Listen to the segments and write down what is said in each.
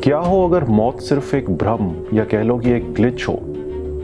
क्या हो अगर मौत सिर्फ एक भ्रम या कह लो कि एक ग्लिच हो,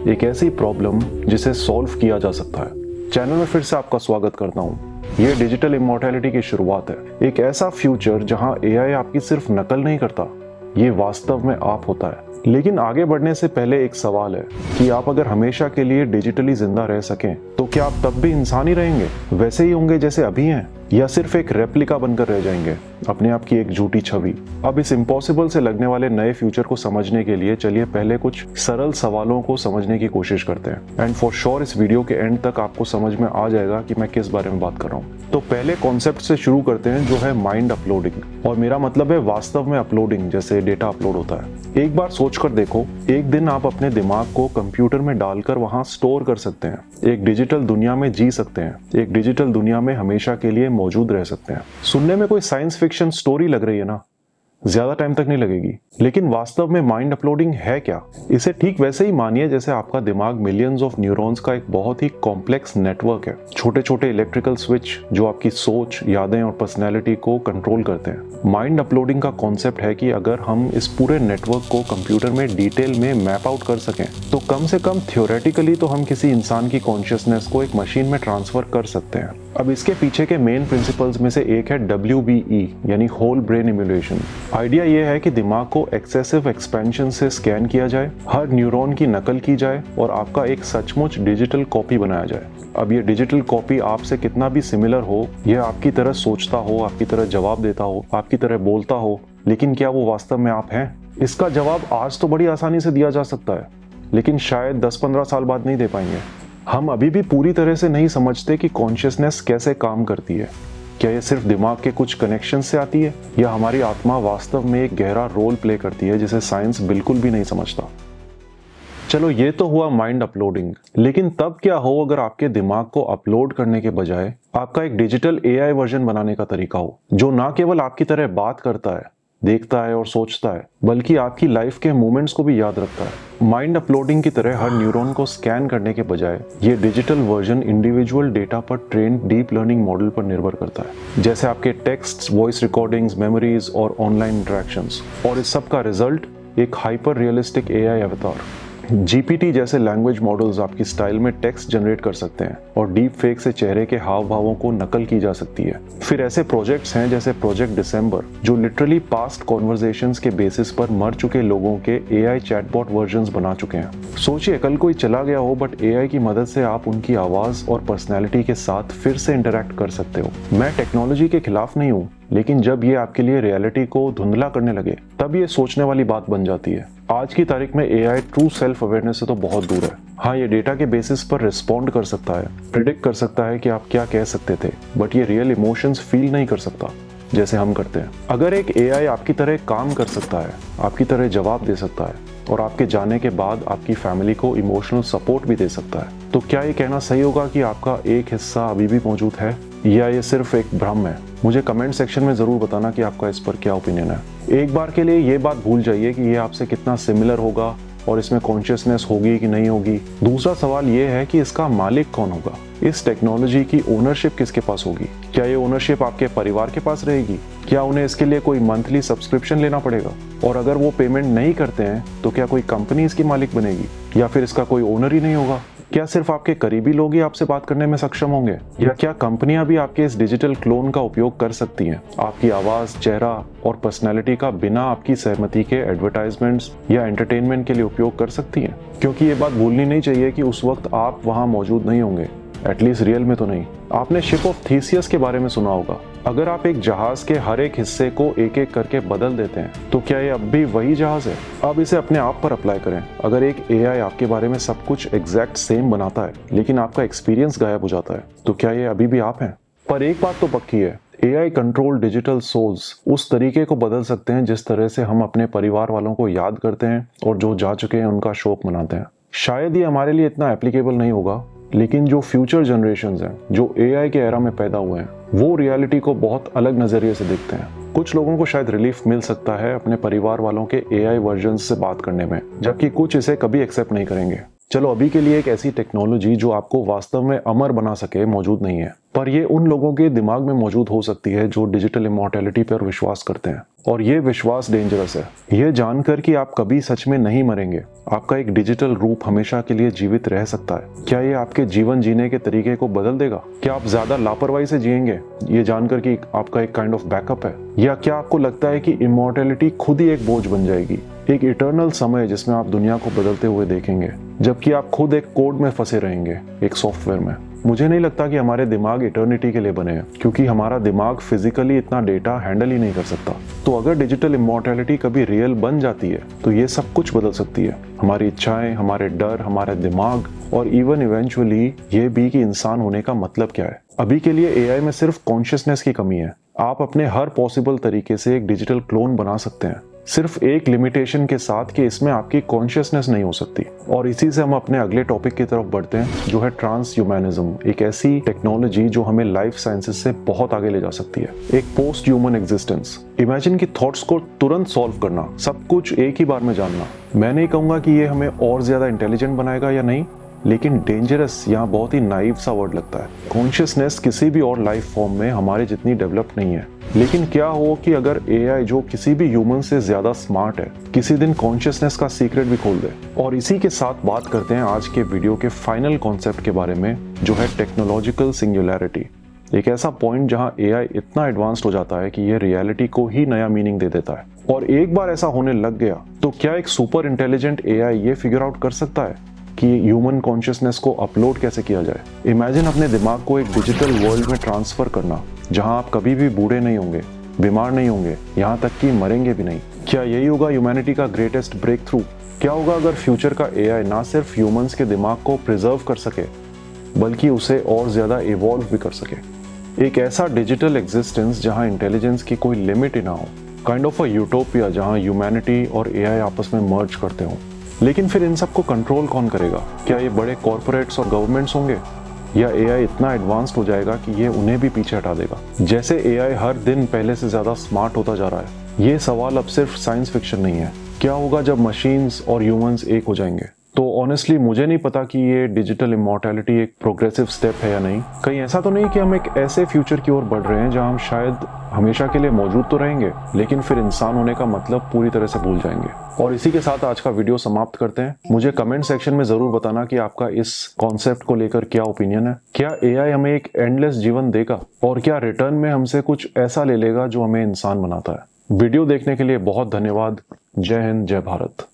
एक ऐसी प्रॉब्लम जिसे सॉल्व किया जा सकता है। चैनल में फिर से आपका स्वागत करता हूँ। ये डिजिटल इमॉर्टैलिटी की शुरुआत है, एक ऐसा फ्यूचर जहां एआई आपकी सिर्फ नकल नहीं करता, ये वास्तव में आप होता है। लेकिन आगे बढ़ने से पहले एक सवाल है कि आप अगर हमेशा के लिए डिजिटली जिंदा रह सकें तो क्या आप तब भी इंसान ही रहेंगे, वैसे ही होंगे जैसे अभी हैं, या सिर्फ एक रेप्लिका बनकर रह जाएंगे, अपने आप की एक झूठी छवि। अब इस इम्पॉसिबल से लगने वाले नए फ्यूचर को समझने के लिए चलिए पहले कुछ सरल सवालों को समझने की कोशिश करते हैं। एंड फॉर श्योर इस वीडियो के एंड तक आपको समझ में आ जाएगा कि मैं किस बारे में बात कर रहा हूँ। तो पहले कॉन्सेप्ट से शुरू करते हैं, जो है माइंड अपलोडिंग। और मेरा मतलब है वास्तव में अपलोडिंग, जैसे डेटा अपलोड होता है। एक बार सोच कर देखो, एक दिन आप अपने दिमाग को कंप्यूटर में डालकर वहां स्टोर कर सकते हैं, एक डिजिटल दुनिया में जी सकते हैं, एक डिजिटल दुनिया में हमेशा के लिए मौजूद रह सकते हैं। सुनने में कोई साइंस फिक्शन स्टोरी लग रही है ना? ज्यादा टाइम तक नहीं लगेगी। लेकिन वास्तव में माइंड अपलोडिंग है क्या? इसे ठीक वैसे ही मानिए जैसे आपका दिमाग मिलियंस ऑफ न्यूरॉन्स का एक बहुत ही कॉम्प्लेक्स नेटवर्क है। छोटे छोटे इलेक्ट्रिकल स्विच जो आपकी सोच, यादें और पर्सनैलिटी को कंट्रोल करते हैं। माइंड अपलोडिंग का कॉन्सेप्ट है कि अगर हम इस पूरे नेटवर्क को कंप्यूटर में डिटेल में मैप आउट कर सकें तो कम से कम थ्योरेटिकली तो हम किसी इंसान की कॉन्शियसनेस को एक मशीन में ट्रांसफर कर सकते हैं। अब इसके पीछे के मेन प्रिंसिपल्स में से एक है WBE यानी होल ब्रेन इम्यूलेशन। आइडिया यह है कि दिमाग को एक्सेसिव एक्सपेंशन से स्कैन किया जाए, हर न्यूरॉन की नकल की जाए और आपका एक सचमुच डिजिटल कॉपी बनाया जाए। अब ये डिजिटल कॉपी आपसे कितना भी सिमिलर हो, यह आपकी तरह सोचता हो, आपकी तरह जवाब देता हो, आपकी तरह बोलता हो, लेकिन क्या वो वास्तव में आप हैं? इसका जवाब आज तो बड़ी आसानी से दिया जा सकता है, लेकिन शायद 10-15 साल बाद नहीं दे पाएंगे। हम अभी भी पूरी तरह से नहीं समझते कि कॉन्शियसनेस कैसे काम करती है। क्या ये सिर्फ दिमाग के कुछ कनेक्शन से आती है, या हमारी आत्मा वास्तव में एक गहरा रोल प्ले करती है जिसे साइंस बिल्कुल भी नहीं समझता। चलो ये तो हुआ माइंड अपलोडिंग, लेकिन तब क्या हो अगर आपके दिमाग को अपलोड करने के बजाय आपका एक डिजिटल AI वर्जन बनाने का तरीका हो, जो ना केवल आपकी तरह बात करता है, देखता है और सोचता है, बल्कि आपकी लाइफ के मोमेंट्स को भी याद रखता है। माइंड अपलोडिंग की तरह हर न्यूरॉन को स्कैन करने के बजाय ये डिजिटल वर्जन इंडिविजुअल डेटा पर ट्रेन डीप लर्निंग मॉडल पर निर्भर करता है, जैसे आपके टेक्स्ट, वॉइस रिकॉर्डिंग्स, मेमोरीज और ऑनलाइन इंटरेक्शंस। और इस सब का रिजल्ट एक हाइपर रियलिस्टिक AI अवतार। GPT जैसे लैंग्वेज मॉडल्स आपकी स्टाइल में टेक्स्ट जनरेट कर सकते हैं और डीप फेक से चेहरे के हाव भावों को नकल की जा सकती है। फिर ऐसे प्रोजेक्ट्स हैं जैसे प्रोजेक्ट डिसम्बर, जो लिटरली पास्ट कॉन्वर्सेशंस के बेसिस पर मर चुके लोगों के AI चैटबॉट वर्जन्स बना चुके हैं। सोचिए कल कोई चला गया हो, बट AI की मदद से आप उनकी आवाज और पर्सनैलिटी के साथ फिर से इंटरेक्ट कर सकते हो। मैं टेक्नोलॉजी के खिलाफ नहीं हूँ, लेकिन जब ये आपके लिए रियलिटी को धुंधला करने लगे तब ये सोचने वाली बात बन जाती है। आज की तारीख में AI ट्रू सेल्फ अवेयरनेस से तो बहुत दूर है। हाँ, ये डेटा के बेसिस पर रिस्पॉन्ड कर सकता है, प्रिडिक्ट कर सकता है कि आप क्या कह सकते थे, बट ये रियल इमोशंस फील नहीं कर सकता जैसे हम करते हैं। अगर एक AI आपकी तरह काम कर सकता है, आपकी तरह जवाब दे सकता है और आपके जाने के बाद आपकी फैमिली को इमोशनल सपोर्ट भी दे सकता है, तो क्या ये कहना सही होगा कि आपका एक हिस्सा अभी भी मौजूद है, या ये सिर्फ एक भ्रम है? मुझे कमेंट सेक्शन में जरूर बताना कि आपका इस पर क्या ओपिनियन है। एक बार के लिए ये बात भूल जाइए कि ये आपसे कितना सिमिलर होगा और इसमें कॉन्शियसनेस होगी कि नहीं होगी। दूसरा सवाल ये है कि इसका मालिक कौन होगा? इस टेक्नोलॉजी की ओनरशिप किसके पास होगी? क्या ये ओनरशिप आपके परिवार के पास रहेगी? क्या उन्हें इसके लिए कोई मंथली सब्सक्रिप्शन लेना पड़ेगा? और अगर वो पेमेंट नहीं करते हैं तो क्या कोई कंपनी इसकी मालिक बनेगी, या फिर इसका कोई ओनर ही नहीं होगा? क्या सिर्फ आपके करीबी लोग ही आपसे बात करने में सक्षम होंगे, या क्या कंपनियां भी आपके इस डिजिटल क्लोन का उपयोग कर सकती हैं, आपकी आवाज, चेहरा और पर्सनैलिटी का बिना आपकी सहमति के एडवर्टाइजमेंट्स या एंटरटेनमेंट के लिए उपयोग कर सकती हैं? क्योंकि ये बात भूलनी नहीं चाहिए कि उस वक्त आप वहां मौजूद नहीं होंगे, एटलीस्ट रियल में तो नहीं। आपने शिप ऑफ थीसियस के बारे में सुना होगा। अगर आप एक जहाज के हर एक हिस्से को एक एक करके बदल देते हैं तो क्या ये अब भी वही जहाज है? अब इसे अपने आप पर अप्लाई करें। अगर एक AI आपके बारे में सब कुछ एग्जैक्ट सेम बनाता है, लेकिन आपका एक्सपीरियंस गायब हो जाता है, तो क्या ये अभी भी आप हैं? पर एक बात तो पक्की है, AI कंट्रोल डिजिटल सोल्स उस तरीके को बदल सकते हैं जिस तरह से हम अपने परिवार वालों को याद करते हैं और जो जा चुके हैं उनका शोक मनाते हैं। शायद ये हमारे लिए इतना एप्लीकेबल नहीं होगा, लेकिन जो फ्यूचर जनरेशंस हैं, जो AI के एरा में पैदा हुए हैं, वो रियलिटी को बहुत अलग नजरिए से देखते हैं। कुछ लोगों को शायद रिलीफ मिल सकता है अपने परिवार वालों के AI वर्जन्स से बात करने में, जबकि कुछ इसे कभी एक्सेप्ट नहीं करेंगे। चलो अभी के लिए एक ऐसी टेक्नोलॉजी जो आपको वास्तव में अमर बना सके मौजूद नहीं है, पर ये उन लोगों के दिमाग में मौजूद हो सकती है जो डिजिटल इमॉर्टैलिटी पर विश्वास करते हैं। और ये विश्वास डेंजरस है। ये जानकर कि आप कभी सच में नहीं मरेंगे, आपका एक डिजिटल रूप हमेशा के लिए जीवित रह सकता है, क्या ये आपके जीवन जीने के तरीके को बदल देगा? क्या आप ज्यादा लापरवाही से जिएंगे ये जानकर कि आपका एक काइंड ऑफ बैकअप है? या क्या आपको लगता है कि इमॉर्टैलिटी खुद ही एक बोझ बन जाएगी, एक इटर्नल समय जिसमें आप दुनिया को बदलते हुए देखेंगे, जबकि आप खुद एक कोड में फंसे रहेंगे, एक सॉफ्टवेयर में? मुझे नहीं लगता कि हमारे दिमाग इटर्निटी के लिए बने हैं, क्योंकि हमारा दिमाग फिजिकली इतना डेटा हैंडल ही नहीं कर सकता। तो अगर डिजिटल इमॉर्टैलिटी कभी रियल बन जाती है तो ये सब कुछ बदल सकती है, हमारी इच्छाएं, हमारे डर, हमारे दिमाग, और इवन इवेंचुअली ये भी कि इंसान होने का मतलब क्या है। अभी के लिए एआई में सिर्फ कॉन्शियसनेस की कमी है। आप अपने हर पॉसिबल तरीके से एक डिजिटल क्लोन बना सकते हैं, सिर्फ एक लिमिटेशन के साथ कि इसमें आपकी कॉन्शियसनेस नहीं हो सकती। और इसी से हम अपने अगले टॉपिक की तरफ बढ़ते हैं, जो है ट्रांसह्यूमैनिज्म, एक ऐसी टेक्नोलॉजी जो हमें लाइफ साइंसेस से बहुत आगे ले जा सकती है, एक पोस्ट ह्यूमन एग्जिस्टेंस। इमेजिन कि थॉट्स को तुरंत सॉल्व करना, सब कुछ एक ही बार में जानना। मैं नहीं कहूंगा कि ये हमें और ज्यादा इंटेलिजेंट बनाएगा या नहीं, लेकिन डेंजरस यहाँ बहुत ही नाइव सा वर्ड लगता है। कॉन्शियसनेस किसी भी और लाइफ फॉर्म में हमारे जितनी डेवलप नहीं है, लेकिन क्या हो कि अगर एआई जो किसी भी ह्यूमन से ज्यादा स्मार्ट है किसी दिन कॉन्शियसनेस का सीक्रेट भी खोल दे। और इसी के साथ बात करते हैं आज के वीडियो के फाइनल कॉन्सेप्ट के बारे में, जो है टेक्नोलॉजिकल सिंगुलैरिटी। एक ऐसा पॉइंट जहां एआई इतना एडवांस्ड हो जाता है कि ये रियलिटी को ही नया मीनिंग दे देता है। और एक बार ऐसा होने लग गया तो क्या एक सुपर इंटेलिजेंट एआई ये फिगर आउट कर सकता है कि ह्यूमन कॉन्शियसनेस को अपलोड कैसे किया जाए? इमेजिन अपने दिमाग को एक डिजिटल वर्ल्ड में ट्रांसफर करना, जहां आप कभी भी बूढ़े नहीं होंगे, बीमार नहीं होंगे, यहाँ तक कि मरेंगे भी नहीं। क्या यही होगा ह्यूमैनिटी का ग्रेटेस्ट ब्रेक थ्रू? क्या होगा अगर फ्यूचर का एआई ना सिर्फ ह्यूमंस के दिमाग को प्रिजर्व कर सके, बल्कि उसे और ज्यादा इवॉल्व भी कर सके? एक ऐसा डिजिटल एग्जिस्टेंस जहां इंटेलिजेंस की कोई लिमिट ही ना हो, काइंड ऑफ अ यूटोपिया जहां ह्यूमैनिटी और एआई आपस में मर्ज करते हों। लेकिन फिर इन सबको कंट्रोल कौन करेगा? क्या ये बड़े कॉर्पोरेट्स और गवर्नमेंट्स होंगे, या एआई इतना एडवांस्ड हो जाएगा कि ये उन्हें भी पीछे हटा देगा? जैसे एआई हर दिन पहले से ज्यादा स्मार्ट होता जा रहा है, ये सवाल अब सिर्फ साइंस फिक्शन नहीं है। क्या होगा जब मशीन्स और ह्यूमंस एक हो जाएंगे? तो ऑनेस्टली मुझे नहीं पता कि ये डिजिटल इमॉर्टैलिटी एक प्रोग्रेसिव स्टेप है या नहीं। कहीं ऐसा तो नहीं कि हम एक ऐसे फ्यूचर की ओर बढ़ रहे हैं जहां हम शायद हमेशा के लिए मौजूद तो रहेंगे, लेकिन फिर इंसान होने का मतलब पूरी तरह से भूल जाएंगे। और इसी के साथ आज का वीडियो समाप्त करते हैं। मुझे कमेंट सेक्शन में जरूर बताना कि आपका इस कॉन्सेप्ट को लेकर क्या ओपिनियन है। क्या एआई हमें एक एंडलेस जीवन देगा, और क्या रिटर्न में हमसे कुछ ऐसा ले लेगा जो हमें इंसान बनाता है? वीडियो देखने के लिए बहुत धन्यवाद। जय हिंद, जय भारत।